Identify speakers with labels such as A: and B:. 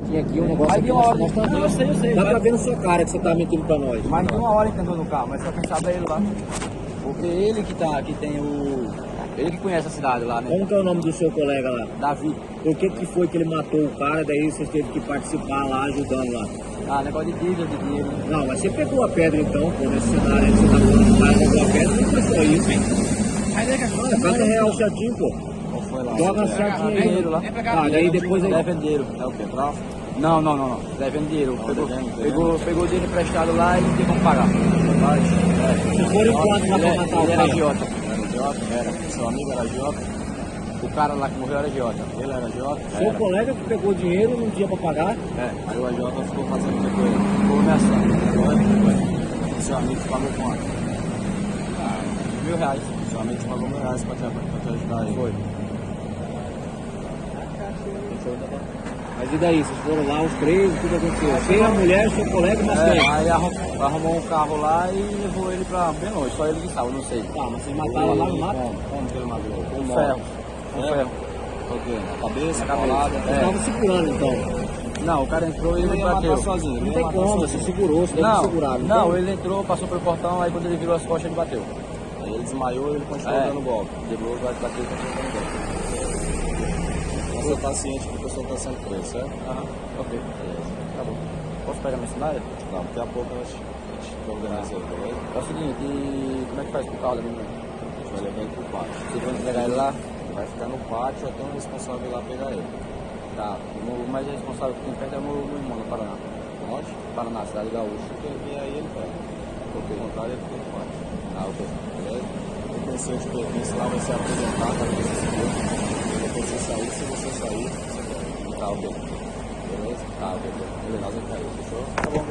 A: tinha aqui um negócio
B: Aí
A: aqui,
B: de uma hora,
A: nós estamos-
B: eu sei.
A: Dá pra ver na sua cara que você tá mentindo pra nós.
B: Mais de uma hora ele tentou no carro, mas só quem sabe é ele lá. Porque ele que tem o... Ele que conhece a cidade lá, né?
A: Como que é o nome do seu colega lá?
B: Davi.
A: Por que foi que ele matou o cara, daí você teve que participar lá, ajudando lá?
B: Ah, negócio de dívida, de dinheiro.
A: Não, mas você pegou a pedra então, pô, nesse cenário aí que você tá falando, o cara pegou a pedra, não foi só isso, hein? Canta real certinho, pô.
B: Qual foi lá?
A: Joga certinho aí.
B: Dinheiro lá.
A: Ah, daí depois aí...
B: Devendo dinheiro. É o quê? Tráfico? Não. Devendo dinheiro. Pegou o dinheiro emprestado lá e não tem como pagar.
A: Se for enquanto lá pra matar o
B: Ele era
A: cara.
B: agiota. Era agiota? Era. Seu amigo era agiota? O cara lá que morreu era agiota. Ele era agiota?
A: Seu colega que pegou dinheiro não tinha pra pagar?
B: É. Aí o agiota ficou fazendo o que com ele? Ficou ameaçando. Seu amigo te pagou quanto? R$1.000. Seu amigo te pagou R$1.000 pra te ajudar aí. Foi.
A: Mas e daí? Vocês foram lá, os três, o que aconteceu? Você, a mulher, seu colega e mais quem?
B: Aí arrumou um carro lá e levou ele pra bem longe, só ele que estava, não sei.
A: Tá, mas vocês mataram lá no mato?
B: Como que ele matou? Com ferro. Com ferro.
C: O quê? Na cabeça,
B: Na cabeça.
C: paulada?
A: Vocês estavam segurando então.
B: Não, o cara entrou e
C: Ele
B: ele
C: ia matar
B: bateu.
C: sozinho.
A: Não tem como, você segurou, você deve segurar.
B: Não, ele entrou, passou pelo portão, aí quando ele virou as costas ele bateu.
C: Aí ele desmaiou e ele continuou dando golpe.
B: Depois vai bater e continuou dando golpe.
C: Você está ciente que a pessoa está sendo presa, certo?
B: Aham, ok. Tá bom. Posso pegar minha sandália?
C: Não, daqui a pouco a gente organiza ele, beleza?
B: É o seguinte, e como é que faz com o carro da menina?
C: A gente vai levar ele pro pátio.
B: Vocês vão entregar ele lá?
C: Vai ficar no pátio até um responsável ir lá pegar ele.
B: Tá. O mais responsável que tem perto é o meu irmão no Paraná.
C: Onde?
B: Paraná, cidade gaúcha.
C: Se ele vier aí, ele pega.
B: Ok.
C: Ao contrário, ele fica no pátio.
B: Ah, ok.
C: Beleza? O conselho de pertence lá vai ser apresentado para você seguir. Depois você sair, se você sair, você pega.
B: Tá, ok.
C: Beleza?
B: Tá, ok. Beleza.
C: Nós vamos cair, fechou?
B: Tá bom.